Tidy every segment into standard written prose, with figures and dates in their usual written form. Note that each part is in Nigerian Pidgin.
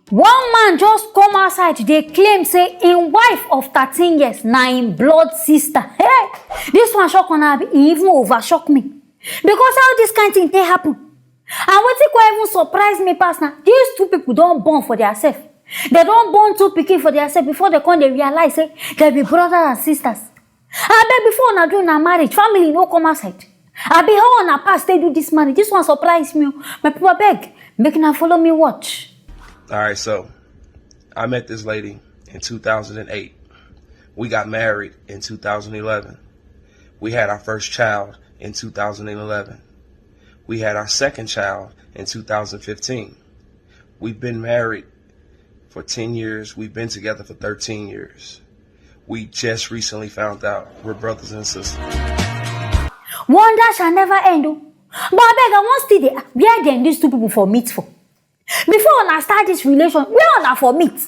One man just come outside, they claim say in wife of 13 years, na in blood sister. Hey, this one shock on her, he even over shock me. Because how this kind of thing they happen? And what it even surprise me past now, these two people don't born for themselves. They don't born two pikin for themselves before they come they realize say they be brothers and sisters. I bet before na do na marriage, family no come outside. I be how on a past they do this marriage. This one surprise me. My people beg, make na follow me watch. All right, so I met this lady in 2008. We got married in 2011. We had our first child in 2011. We had our second child in 2015. We've been married for 10 years. We've been together for 13 years. We just recently found out we're brothers and sisters. Wonder shall never end. But I beg, I want to see where then these two people for meet for. Before I start this relation, where are for meet?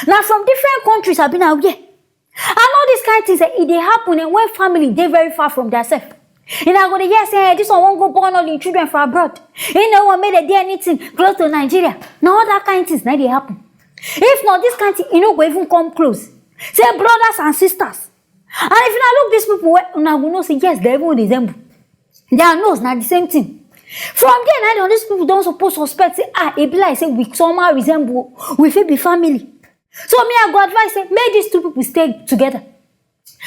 Now from different countries I've been out here. And all these kind of things, it they happen and when family they very far from themselves. And I go to hear say, hey, this one won't go born all the children for abroad. You know what made a day anything close to Nigeria. Now all that kind of things, now they happen. If not, this kind of thing, you know, go even come close. Say brothers and sisters. And if you now look these people, now we know say yes, they even resemble. Their nose not the same thing. From there, now these people don't suppose suspect say, it be like say we somehow resemble, we fit be family. So me I go advise say, make these two people stay together.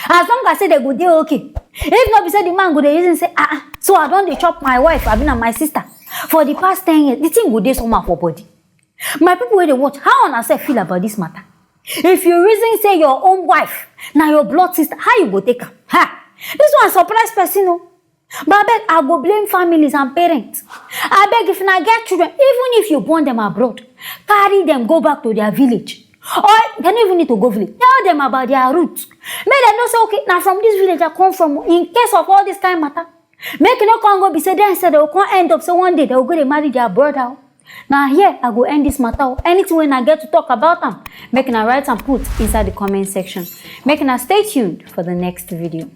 As long as say they go there okay. If not, be say the man go there reason say, so I don't dey chop my wife, I been and my sister for the past 10 years. The thing go there somehow for body. My people where they watch, how on yourself feel about this matter? If you reason say your own wife, now your blood sister, how you go take her? Ha! This one surprise person, no. But I beg, I go blame families and parents. I beg if you get children, even if you born them abroad, carry them, go back to their village. Or they don't even need to go village. Tell them about their roots. Make them know say, okay, now from this village I come from, in case of all this kind of matter. Make you no come go be say, then said they will come end up, so one day they will go to marry their brother. Now here, I go end this matter. Anything when I get to talk about them, make you write and put inside the comment section. Make you stay tuned for the next video.